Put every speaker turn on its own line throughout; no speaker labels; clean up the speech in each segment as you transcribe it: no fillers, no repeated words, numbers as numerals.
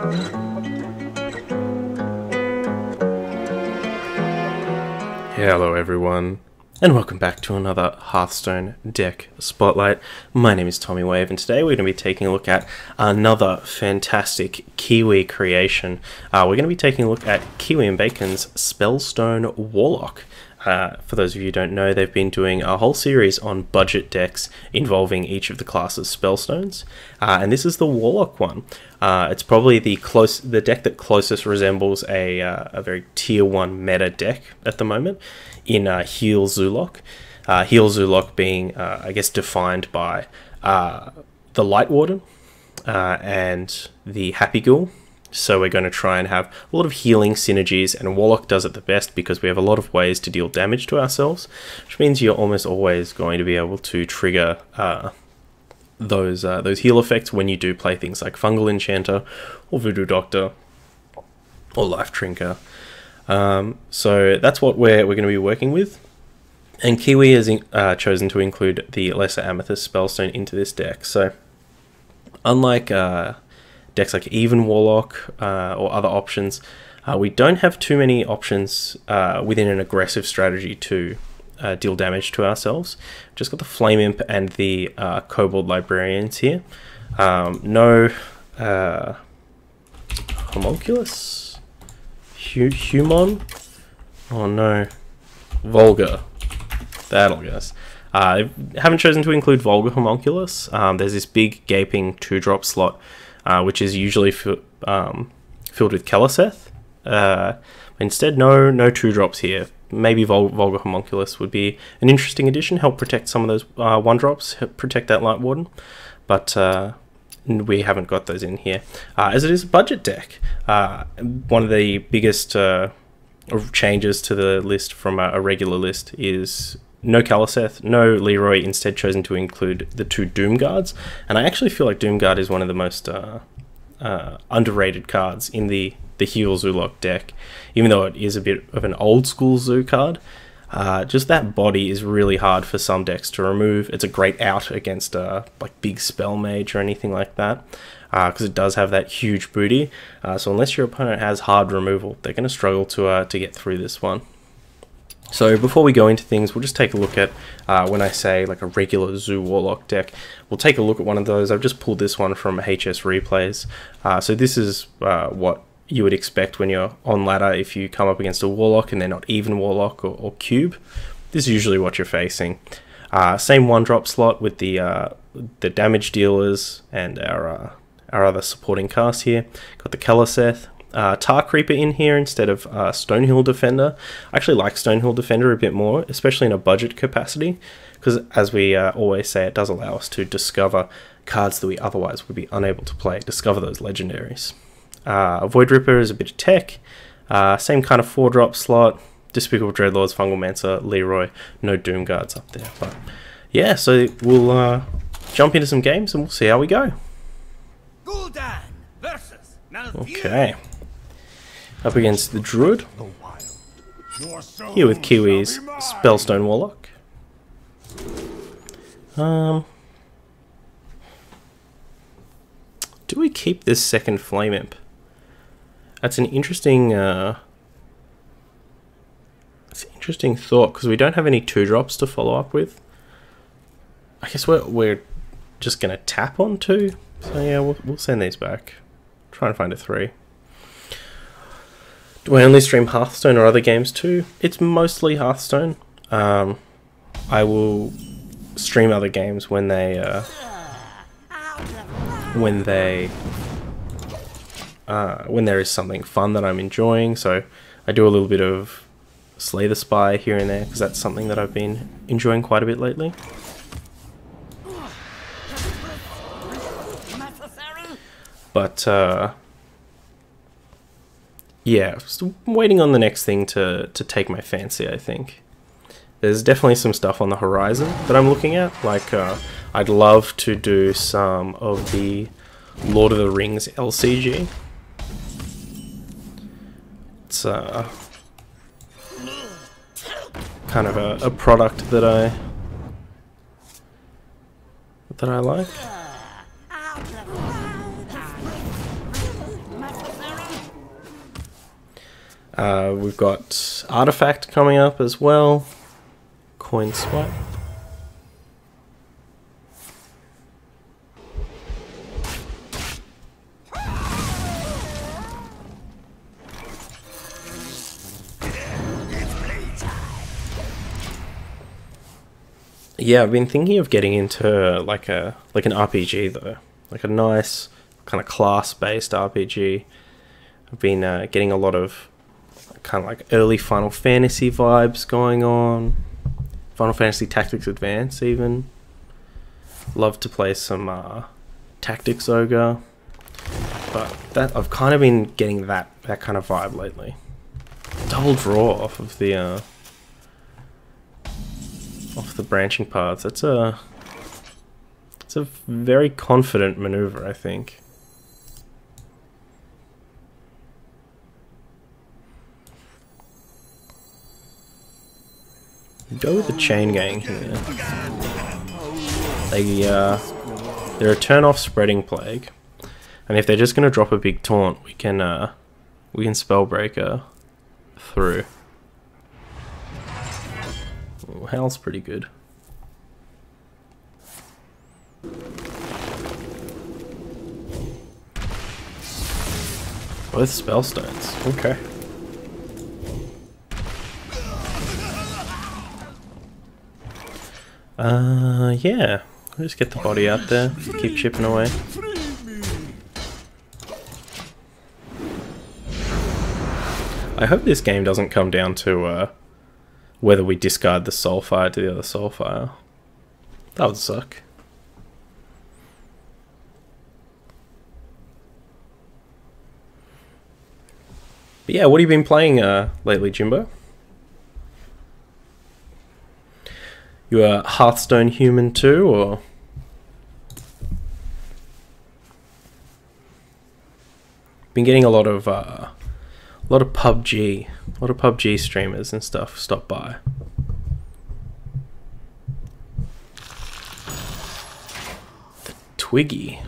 Hello everyone, and welcome back to another Hearthstone deck spotlight. My name is Tommy Wave, and today we're going to be taking a look at another fantastic Kiwi creation. We're going to be taking a look at KiwiiNbacon's Spellstone Warlock. For those of you who don't know, they've been doing a whole series on budget decks involving each of the classes' spellstones, and this is the Warlock one. It's probably the deck that closest resembles a very tier 1 meta deck at the moment in Heal Zoolock. Heal Zoolock being, I guess, defined by the Light Warden and the Happy Ghoul. So we're going to try and have a lot of healing synergies, and Warlock does it the best because we have a lot of ways to deal damage to ourselves, which means you're almost always going to be able to trigger those heal effects when you do play things like Fungal Enchanter or Voodoo Doctor or Life Trinker. So that's what we're going to be working with. And Kiwi has chosen to include the Lesser Amethyst Spellstone into this deck. So unlike decks like Even Warlock or other options, we don't have too many options within an aggressive strategy to deal damage to ourselves. Just got the Flame Imp and the Kobold Librarians here. No Homunculus? Human? Oh no. Vulgar. That'll guess. I haven't chosen to include Vulgar Homunculus. There's this big gaping 2-drop slot which is usually filled with Keleseth. Instead, no 2-drops here. Maybe Vulgar Homunculus would be an interesting addition, help protect some of those 1-drops, help protect that Light Warden, but we haven't got those in here. As it is a budget deck, one of the biggest changes to the list from a regular list is no Keleseth, no Leroy, instead chosen to include the 2 Doom Guards. And I actually feel like Doom Guard is one of the most underrated cards in the Heal Zoolock deck. Even though it is a bit of an old school Zoo card, just that body is really hard for some decks to remove. It's a great out against like big Spell Mage or anything like that, because it does have that huge booty. So unless your opponent has hard removal, they're going to struggle to get through this one. So before we go into things, we'll just take a look at, when I say like a regular Zoo Warlock deck, we'll take a look at one of those. I've just pulled this one from HS Replays. So this is what you would expect when you're on ladder if you come up against a Warlock and they're not Even Warlock or Cube. This is usually what you're facing. Same 1-drop slot with the damage dealers and our other supporting cast here. Got the Keleseth. Tar Creeper in here instead of Stonehill Defender. I actually like Stonehill Defender a bit more, especially in a budget capacity, because as we always say, it does allow us to discover cards that we otherwise would be unable to play, discover those legendaries. Void Ripper is a bit of tech, same kind of 4-drop slot, Despicable Dreadlords, Fungal Mancer, Leroy, no Doom Guards up there. But yeah, so we'll jump into some games and we'll see how we go.
Gul'dan versus
Okay. Up against the Druid, here with Kiwi's Spellstone Warlock. Do we keep this second Flame Imp? That's an interesting thought, because we don't have any 2-drops to follow up with. I guess we're just gonna tap on 2. So yeah, we'll send these back. Try and find a 3. Do I only stream Hearthstone or other games too? It's mostly Hearthstone. I will stream other games when there is something fun that I'm enjoying. So I do a little bit of Slay the Spy here and there, because that's something that I've been enjoying quite a bit lately. But yeah, still waiting on the next thing to take my fancy, I think. There's definitely some stuff on the horizon that I'm looking at. Like, I'd love to do some of the Lord of the Rings LCG. It's kind of a product that I like. We've got Artifact coming up as well. Coin swipe. Yeah, I've been thinking of getting into like an RPG though, like a nice kind of class-based RPG. I've been getting a lot of kind of like early Final Fantasy vibes going on. Final Fantasy Tactics Advance even. Love to play some Tactics Ogre, but that I've kind of been getting that kind of vibe lately. Double draw off of the branching paths. It's a very confident maneuver, I think. Go with the chain gang here. They're a turn-off spreading plague, and if they're just gonna drop a big taunt, we can Spellbreaker through. Ooh, Howl's pretty good. Both Spellstones. Okay. Yeah. I'll just get the body out there. Keep chipping away. I hope this game doesn't come down to whether we discard the Soulfire to the other Soulfire. That would suck. But yeah, what have you been playing lately, Jimbo? You a Hearthstone human too, or? Been getting a lot of PUBG, streamers and stuff stop by. The Twiggy.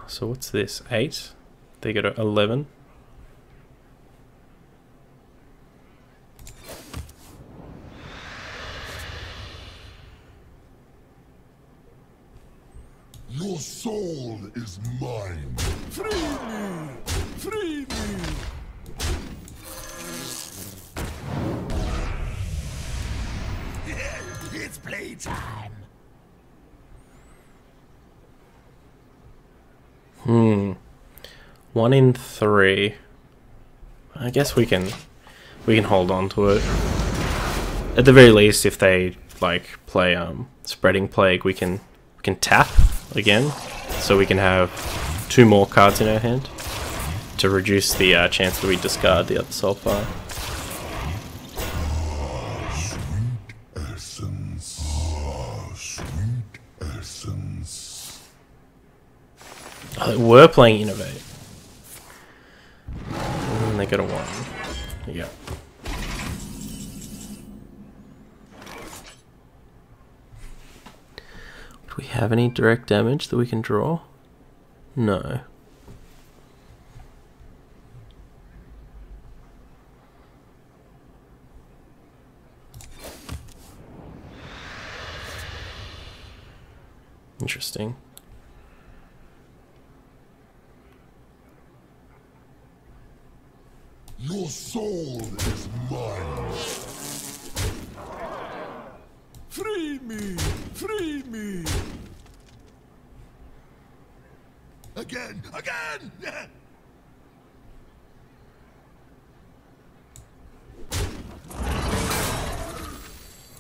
So what's this? 8? They go to 11.
Your soul is mine. Free me! Free me! It's playtime.
1 in 3. I guess we can hold on to it. At the very least, if they like play Spreading Plague, we can tap again, so we can have 2 more cards in our hand to reduce the chance that we discard the other Soulfire.
Sweet essence. Sweet essence.
Oh, they were playing Innovate. And they got a 1. Yeah. Do we have any direct damage that we can draw? No. Interesting.
Your soul is mine. Free me! Free me! Again! Again!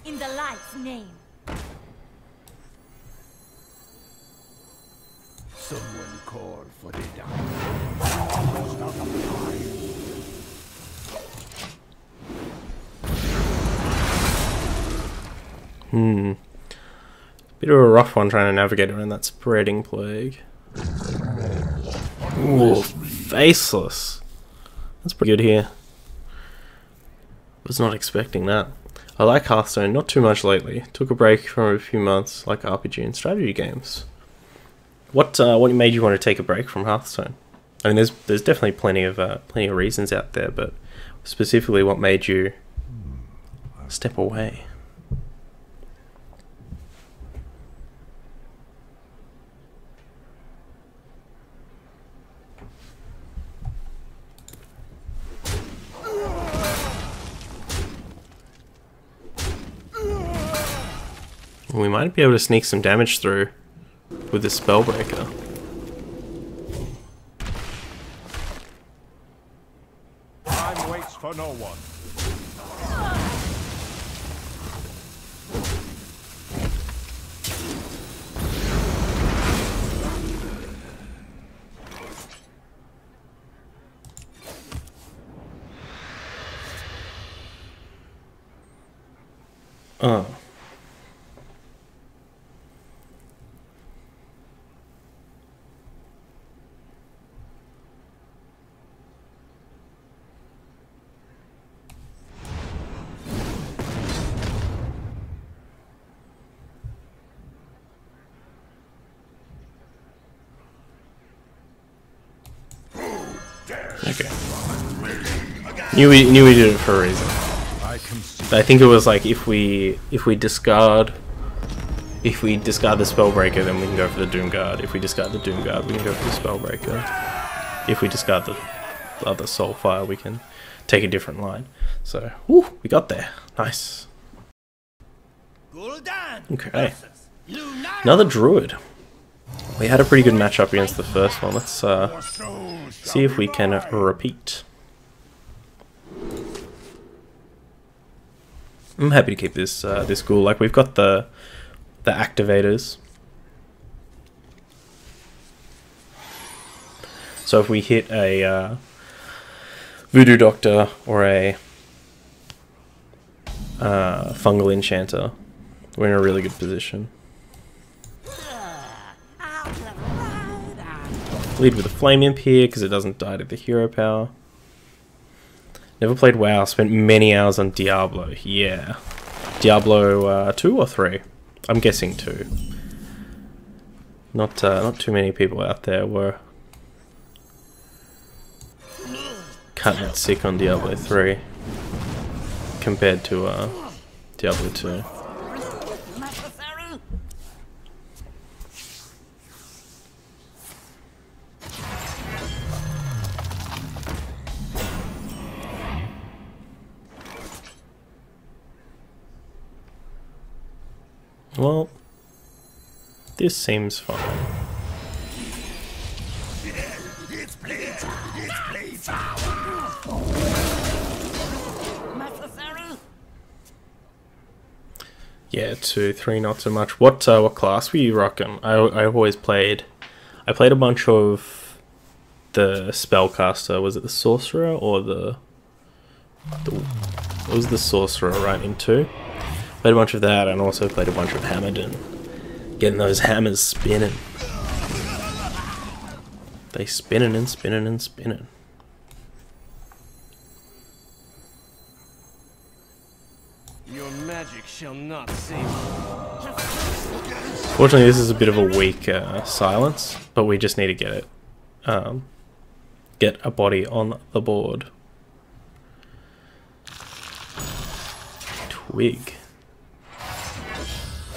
In the light's name.
Someone call for the
Bit of a rough one trying to navigate around that Spreading Plague. Ooh, Faceless. That's pretty good here. Was not expecting that. I like Hearthstone, not too much lately. Took a break from a few months, like RPG and strategy games. What made you want to take a break from Hearthstone? I mean, there's definitely plenty of reasons out there, but specifically, what made you step away? We might be able to sneak some damage through with this Spellbreaker.
Time waits for no one.
Oh. Okay. Knew we did it for a reason. I think it was like if we discard the Spellbreaker, then we can go for the Doomguard. If we discard the Doomguard, we can go for the Spellbreaker. If we discard the other Soulfire, we can take a different line. So, woo, we got there. Nice. Okay. Another Druid. We had a pretty good matchup against the first one. Let's see if we can repeat. I'm happy to keep this this ghoul. Like, we've got the activators. So if we hit a Voodoo Doctor or a Fungal Enchanter, we're in a really good position. Lead with a Flame Imp here because it doesn't die to the hero power. Never played WoW, spent many hours on Diablo. Yeah. Diablo 2 or 3? I'm guessing 2. Not too many people out there were cutting it sick on Diablo 3 compared to Diablo 2. Well, this seems fine. Yeah, 2, 3, not so much. What class were you rocking? I always played. I played a bunch of the spellcaster. Was it the sorcerer or the? It was the sorcerer, right? In 2. Played a bunch of that, and also played a bunch of Hammerden. Getting those hammers spinning. They spinning and spinning and spinning.
Your magic shall not save me.
Fortunately, this is a bit of a weak silence, but we just need to get it. Get a body on the board. Twig.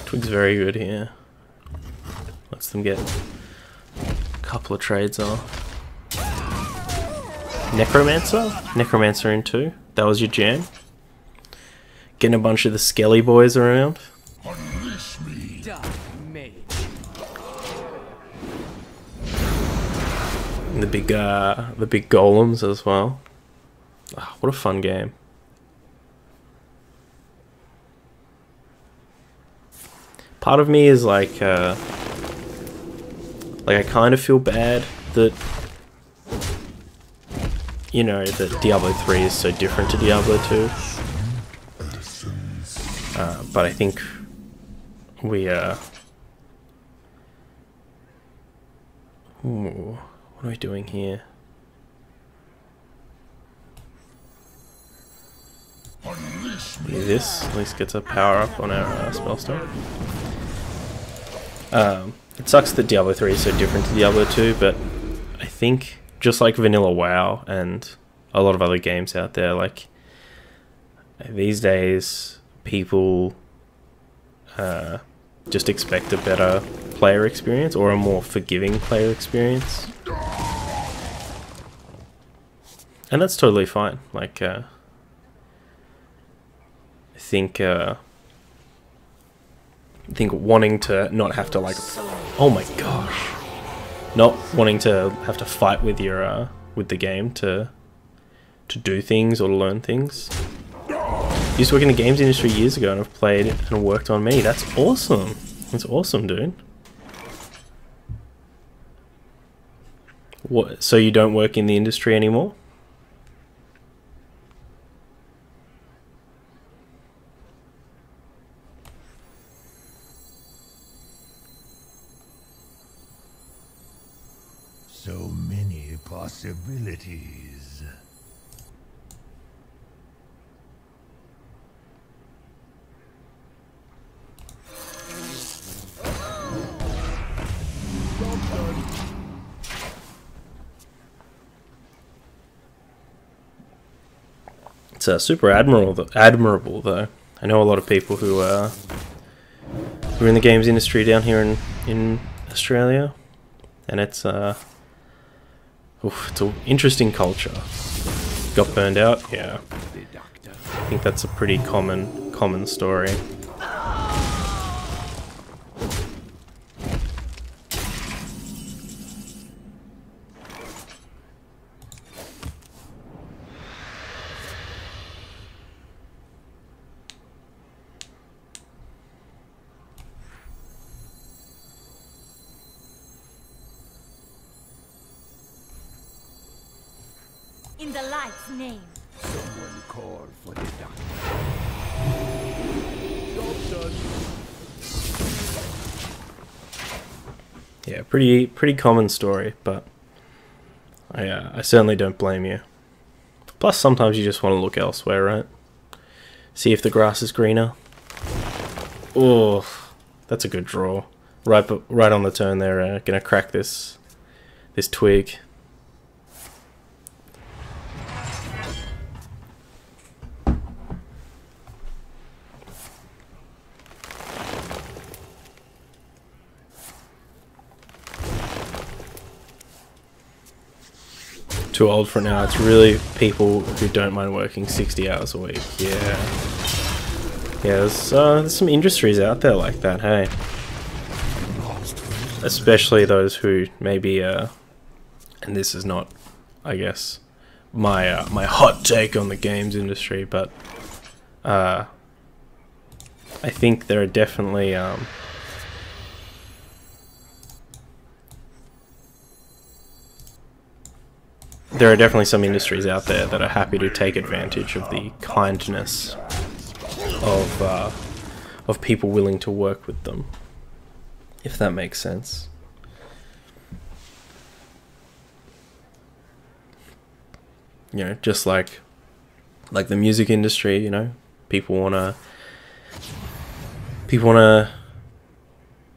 Twig's very good here. Lets them get a couple of trades off. Necromancer? Necromancer in 2. That was your jam. Getting a bunch of the Skelly boys around.
Unleash me.
And the big golems as well. Oh, what a fun game. Part of me is like I kind of feel bad that, you know, that Diablo 3 is so different to Diablo 2. But I think we ooh, what are we doing here? This at least gets a power up on our Spellstone. it sucks that Diablo 3 is so different to Diablo 2, but I think just like vanilla WoW and a lot of other games out there, like these days people just expect a better player experience or a more forgiving player experience. And that's totally fine. Like, I think wanting to not have to like, oh my gosh, not wanting to have to fight with your with the game to do things or to learn things. I used to work in the games industry years ago, and I've played and worked on me. That's awesome. That's awesome, dude. What? So you don't work in the industry anymore?
So many possibilities.
It's super admirable though. I know a lot of people who are in the games industry down here in Australia, and it's an interesting culture. Got burned out, yeah. I think that's a pretty common story.
In the light's name.
Someone call for the doctor.
Yeah, pretty common story, but I certainly don't blame you. Plus, sometimes you just want to look elsewhere, right? See if the grass is greener. Oh, that's a good draw. Right on the turn there. Gonna crack this twig. Too old for it now. It's really people who don't mind working 60 hours a week. Yeah, there's some industries out there like that. Hey, especially those who maybe and this is not, I guess, my hot take on the games industry, but I think there are definitely some industries out there that are happy to take advantage of the kindness of people willing to work with them, if that makes sense. You know, just like the music industry, you know, people wanna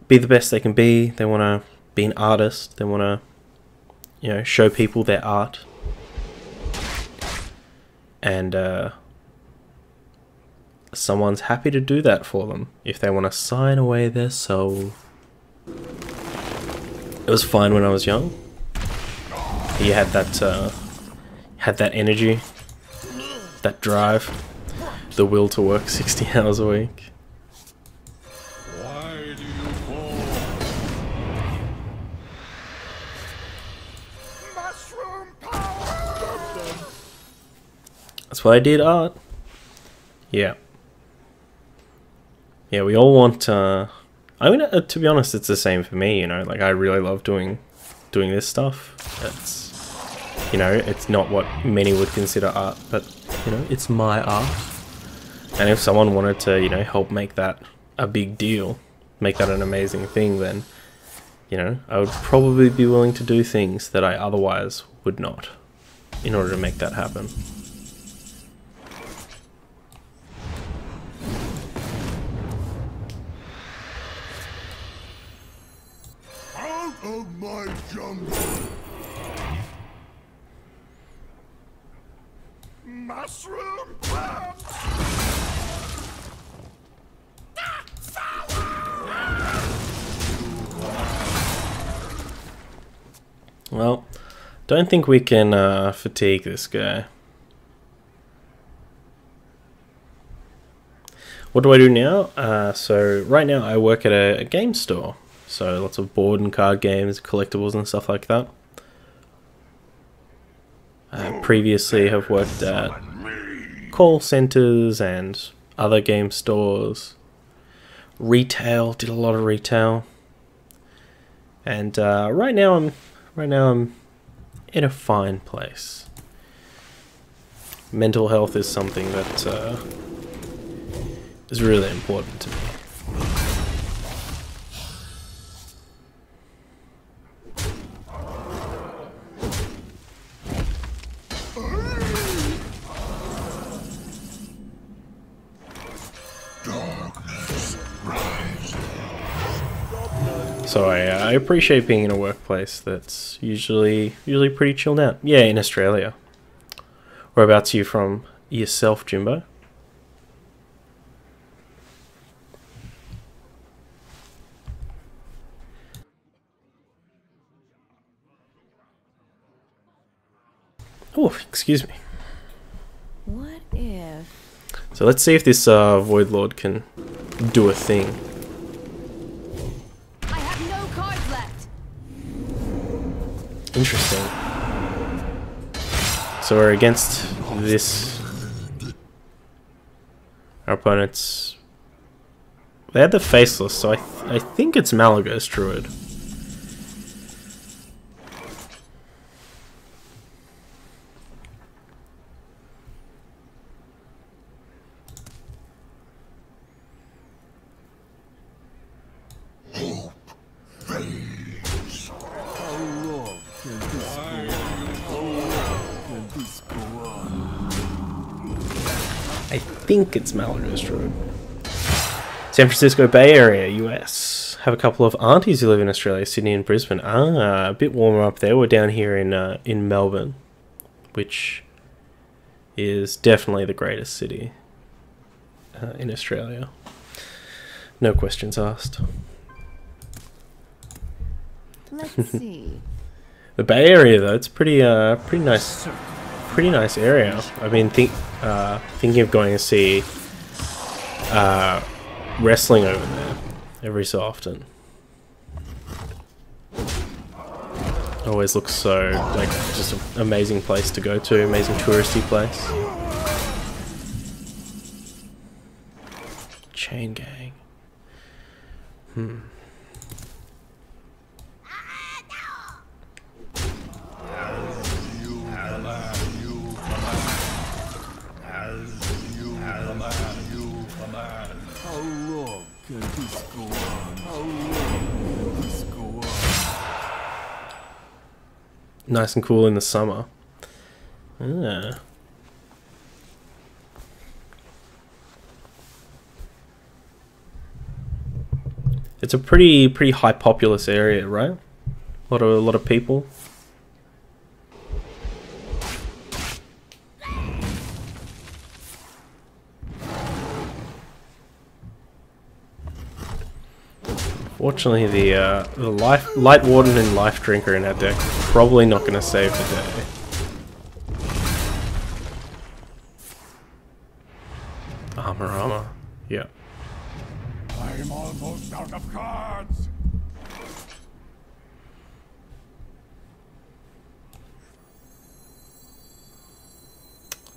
be the best they can be. They wanna be an artist. They wanna, you know, show people their art. And someone's happy to do that for them if they want to sign away their soul. It was fine when I was young. You had that energy, that drive, the will to work 60 hours a week.
Why do you fall? Mushroom power!
That's why I did art. Yeah. Yeah, we all want, I mean, to be honest, it's the same for me, you know, like, I really love doing this stuff. It's, you know, it's not what many would consider art, but, you know, it's my art. And if someone wanted to, you know, help make that a big deal, make that an amazing thing, then, you know, I would probably be willing to do things that I otherwise would not in order to make that happen.
of my jungle. Mushroom plant!
Well, don't think we can fatigue this guy. What do I do now? So right now I work at a game store. So lots of board and card games, collectibles and stuff like that. Previously have worked at call centers and other game stores. Retail, did a lot of retail. And right now I'm in a fine place. Mental health is something that is really important to me. So I appreciate being in a workplace that's usually pretty chilled out. Yeah, in Australia. Whereabouts are you from yourself, Jimbo? Oh, excuse me.
What if?
So let's see if this Void Lord can do a thing.
I have no cards left.
Interesting. So we're against this. Our opponents. They had the Faceless, so I think it's Malagos Druid. I think it's Malagos Druid. San Francisco Bay Area, US. Have a couple of aunties who live in Australia, Sydney and Brisbane. A bit warmer up there. We're down here in Melbourne, which is definitely the greatest city in Australia. No questions asked.
Let's see.
The Bay Area, though, it's pretty nice area. I've been thinking of going to see wrestling over there every so often. Always looks so like just an amazing place to go to, amazing touristy place. Chain gang. Nice and cool in the summer. It's a pretty high populous area, right? A lot of people. Fortunately, the Light Warden and Life Drinker in our deck probably not going to save the day. Armor. Yeah.
I'm almost out of cards.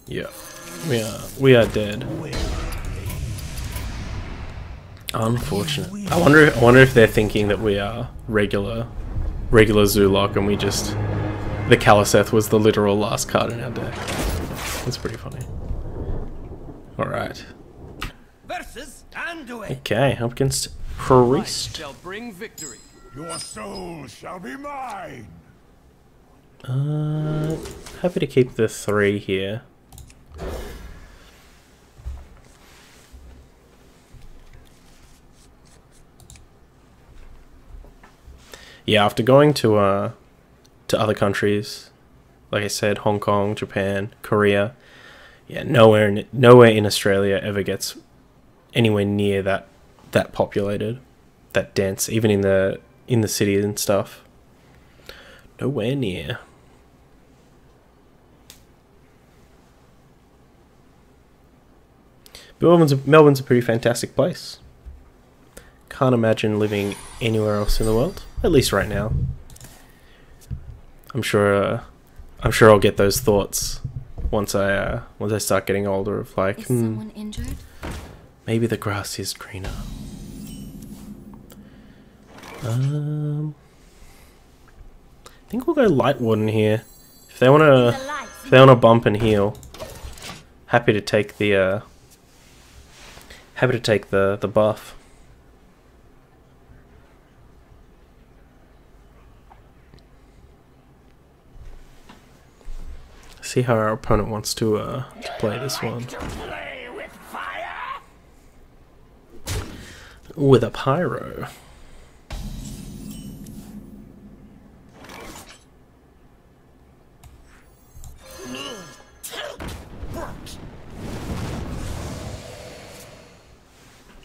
Yeah. We are dead. Unfortunate. I wonder if they're thinking that we are regular Zoolock and we just the Kaliseth was the literal last card in our deck. That's pretty funny. All right.
Versus Anduin.
Okay, up against Priest.
Shall bring victory.
Your soul shall be mine.
Happy to keep the 3 here. Yeah, after going to other countries, like I said, Hong Kong, Japan, Korea, yeah, nowhere in Australia ever gets anywhere near that populated, that dense, even in the city and stuff. Nowhere near. But Melbourne's a pretty fantastic place. Can't imagine living anywhere else in the world, at least right now. I'm sure I'll get those thoughts once I start getting older. Of like,
Is someone injured?
maybe the grass is greener. I think we'll go Lightwarden here. If they wanna bump and heal, happy to take the buff. See how our opponent wants to play this one.
Play with fire?
With a pyro.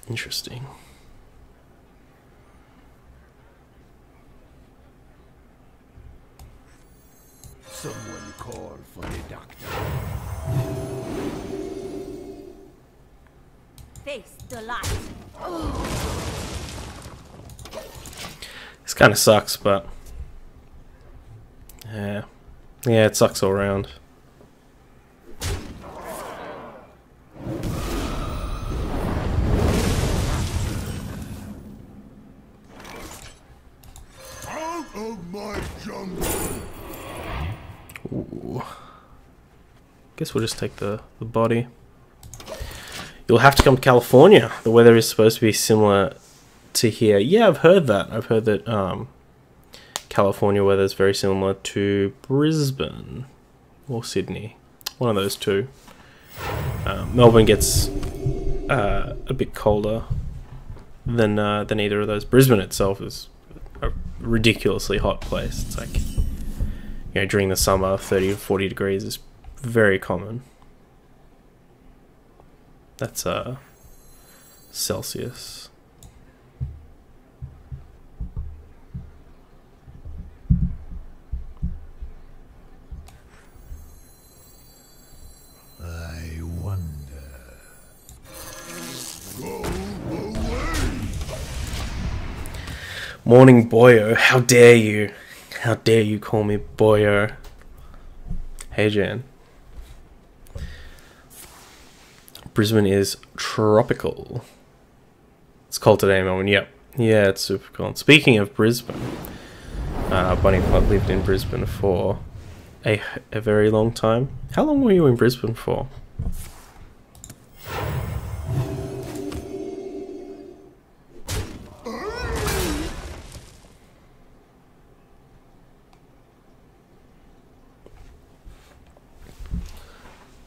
Interesting.
Someone call for the doctor.
Face the light.
This kind of sucks, but yeah, it sucks all around.
Out of my jungle!
Ooh. Guess we'll just take the body. You'll have to come to California. The weather is supposed to be similar to here. Yeah, I've heard that. I've heard that California weather is very similar to Brisbane or Sydney. One of those two. Melbourne gets a bit colder than either of those. Brisbane itself is a ridiculously hot place. It's like, you know, during the summer, 30 to 40 degrees is very common. That's Celsius.
I wonder. Go away!
Morning, boyo. How dare you? How dare you call me boyo? Hey, Jan. Brisbane is tropical. It's cold today, Melbourne. Yep. Yeah, it's super cold. Speaking of Brisbane, Bunny Pot lived in Brisbane for a very long time. How long were you in Brisbane for?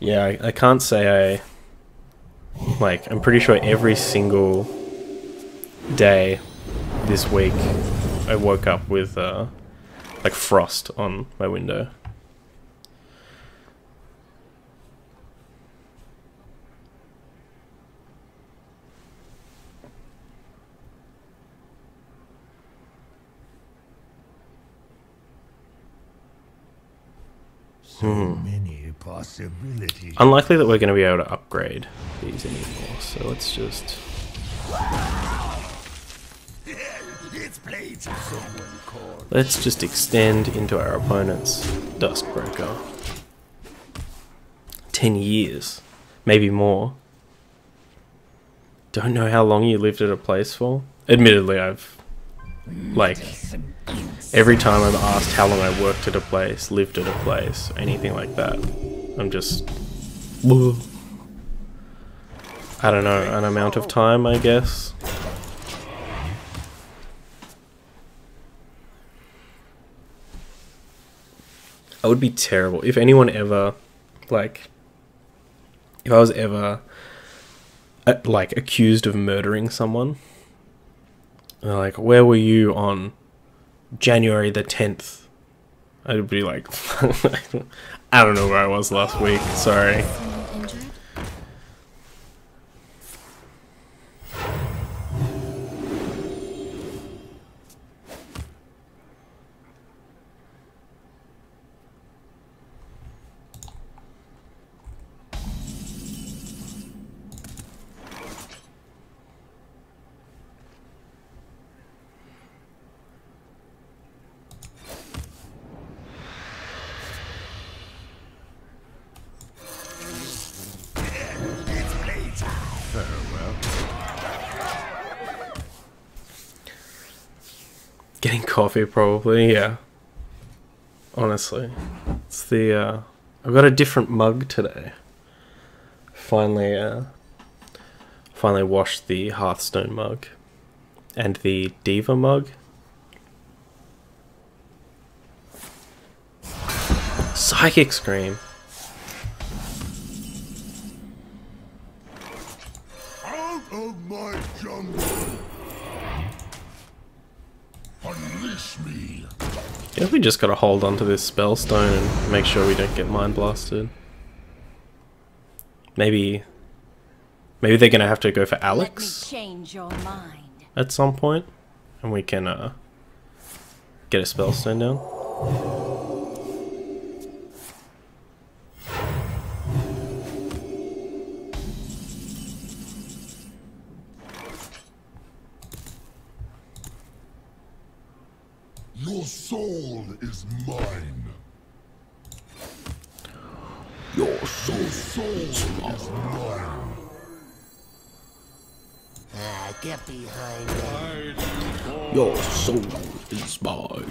Yeah, I can't say I... Like, I'm pretty sure every single day this week I woke up with, like, frost on my window.
So many possibilities.
Unlikely that we're going to be able to upgrade these anymore, so let's just...
It's playtime. Someone call.
Let's just extend into our opponent's Duskbreaker. 10 years. Maybe more. Don't know how long you lived at a place for. Admittedly, I've... Like... Every time I'm asked how long I worked at a place, lived at a place, anything like that, I'm just... Whoa. I don't know, an amount of time, I guess. I would be terrible. If anyone ever, like... If I was ever, like, accused of murdering someone, like, where were you on January the 10th, I'd be like, I don't know where I was last week. Sorry.
Someone injured?
Getting coffee, probably, yeah. Honestly. It's the, I've got a different mug today. Finally washed the Hearthstone mug. And the Diva mug. Psychic Scream.
Out of my jungle! Unleash me!
I guess we just gotta hold on to this Spellstone and make sure we don't get mind blasted. Maybe they're gonna have to go for Alex
Let me change your mind.
at some point, and we can get a Spellstone down.
Your soul is mine.
Your soul
Is mine.
Get behind me.
Your soul is mine.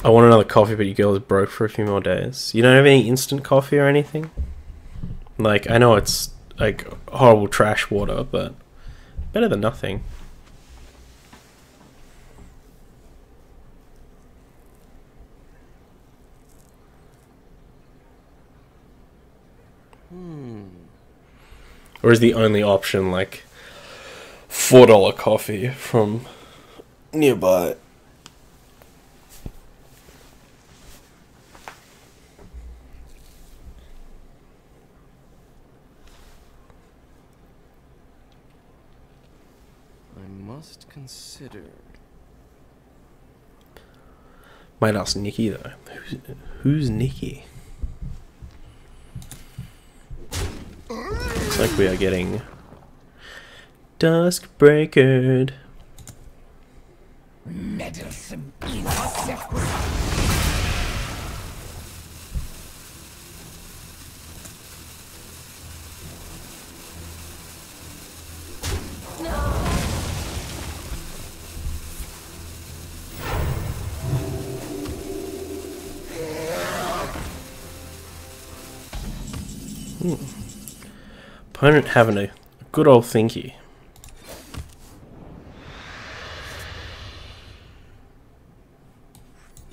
I want another coffee, but your girl is broke for a few more days. You don't have any instant coffee or anything? Like, I know it's like horrible trash water, but better than nothing. Or is the only option like $4 coffee from nearby?
I must consider.
Might ask Nikki though. Who's Nikki? Looks like we are getting Dusk Breakered.
Meddlesome insect.
Opponent having a good old thinky.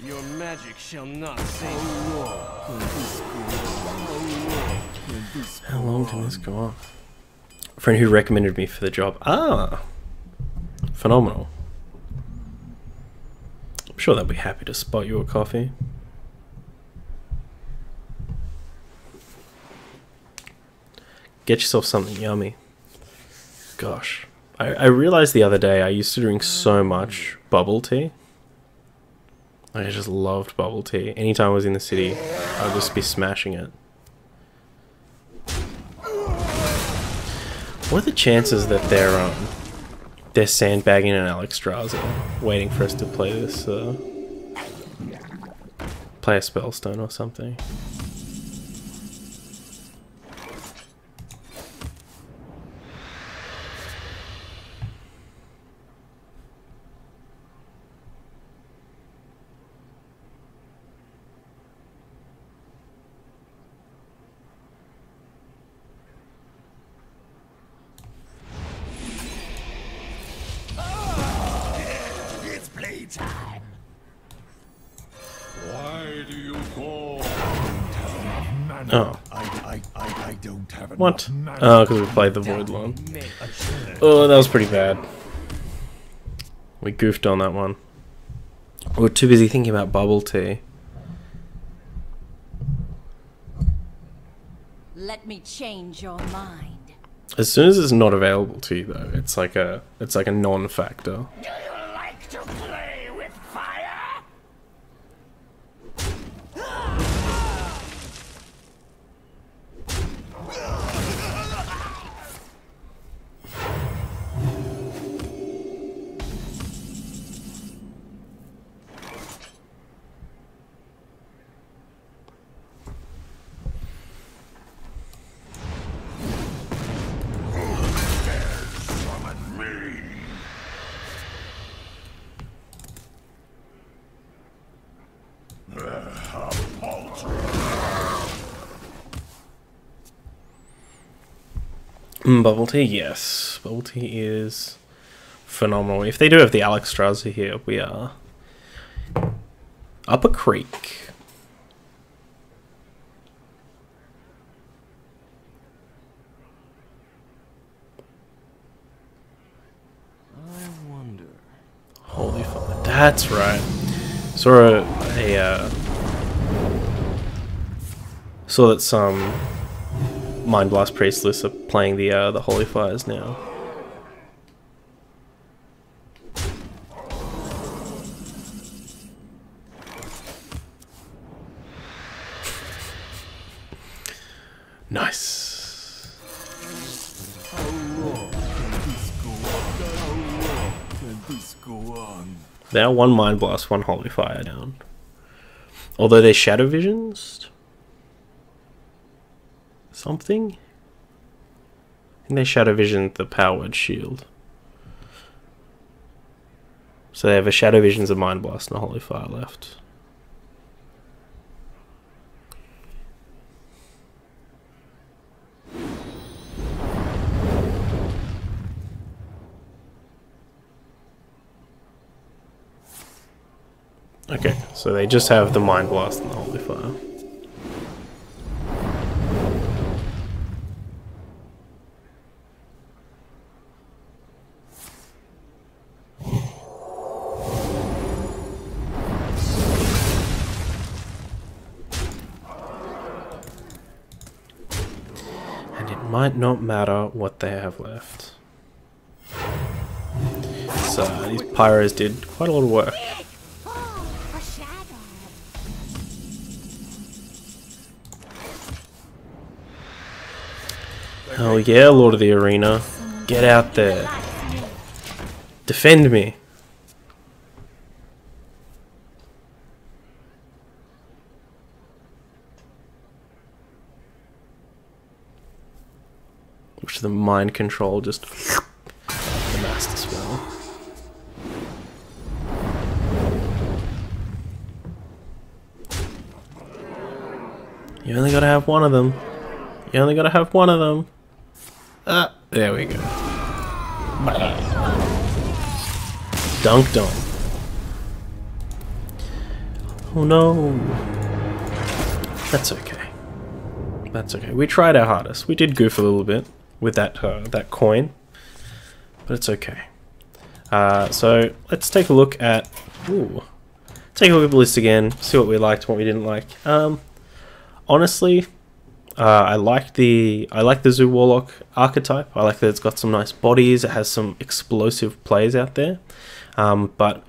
Your magic shall not save.
How long can this go on? A friend who recommended me for the job. Ah! Phenomenal. I'm sure they'll be happy to spot you a coffee. Get yourself something yummy. Gosh. I realized the other day I used to drink so much bubble tea. I just loved bubble tea. Anytime I was in the city, I'd just be smashing it. What are the chances that they're sandbagging an Alexstrasza, waiting for us to play this, play a Spellstone or something?
It's playtime.
Why do you call?
Oh.
I don't have enough
What?
mana.
Oh, because we played the Void one. Oh, that was pretty bad. We goofed on that one. We were too busy thinking about bubble tea.
Let me change your mind.
As soon as it's not available to you, though, it's like a non-factor.
Do you like to play with fire?
Bubble tea, yes. Bubble tea is phenomenal. If they do have the Alexstrasza here, we are up a creek.
I wonder.
Holy fuck. That's right. Saw saw that some Mind Blast Priestless are playing the Holy Fires now. Nice.
How long can this go on? How long can this go on?
They are one Mind Blast, one Holy Fire down. Although they're Shadow Visions. Something? I think they Shadow Vision the Powered Shield. So they have a Shadow Visions, a Mind Blast, and a Holy Fire left. Okay, so they just have the Mind Blast and the Holy Fire. And it might not matter what they have left. So these Pyros did quite a lot of work.
Oh, a shadow.
Hell yeah, Lord of the Arena. Get out there. Defend me. Which the mind control just the master spell. You only gotta have one of them. You only gotta have one of them. Ah, there we go. Dunked on. Oh no. That's okay. That's okay. We tried our hardest. We did goof a little bit with that that coin, but it's okay. So let's take a look at. Ooh, take a look at the list again. See what we liked, what we didn't like. Honestly, I like the Zoo Warlock archetype. I like that it's got some nice bodies. It has some explosive plays out there, but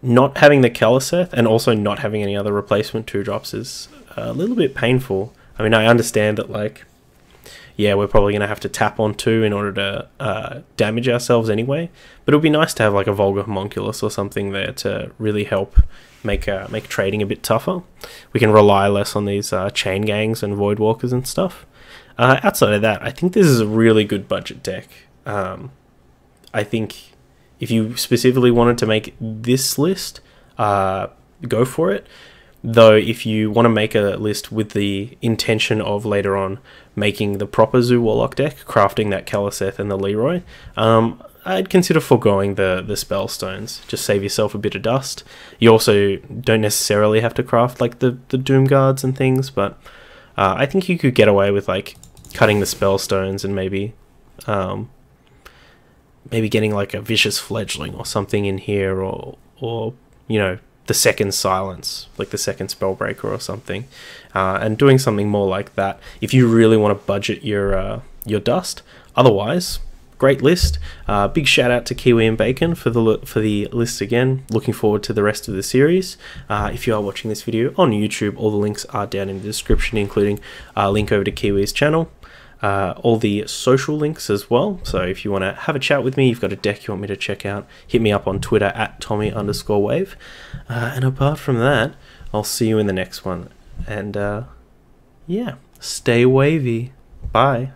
not having the Kaliseth and also not having any other replacement 2-drops is a little bit painful. I mean, I understand that, like, yeah, we're probably going to have to tap on 2 in order to damage ourselves anyway, but it would be nice to have, like, a Vulgar Homunculus or something there to really help make trading a bit tougher. We can rely less on these Chain Gangs and Voidwalkers and stuff. Outside of that, I think this is a really good budget deck. I think if you specifically wanted to make this list, go for it. Though if you want to make a list with the intention of later on making the proper Zoo Warlock deck, crafting that Kaliseth and the Leroy, I'd consider foregoing the Spellstones. Just save yourself a bit of dust. You also don't necessarily have to craft like the Doom Guards and things, but I think you could get away with like cutting the Spellstones and maybe maybe getting like a vicious fledgling or something in here, or you know, the second silence, like the second spellbreaker or something, and doing something more like that if you really want to budget your dust. Otherwise, great list. Big shout out to Kiwi and Bacon for the list again. Looking forward to the rest of the series. If you are watching this video on YouTube, all the links are down in the description, including a link over to Kiwi's channel. All the social links as well. So if you want to have a chat with me, you've got a deck you want me to check out, hit me up on Twitter at Tommy_wave. And apart from that, I'll see you in the next one. And yeah, stay wavy. Bye.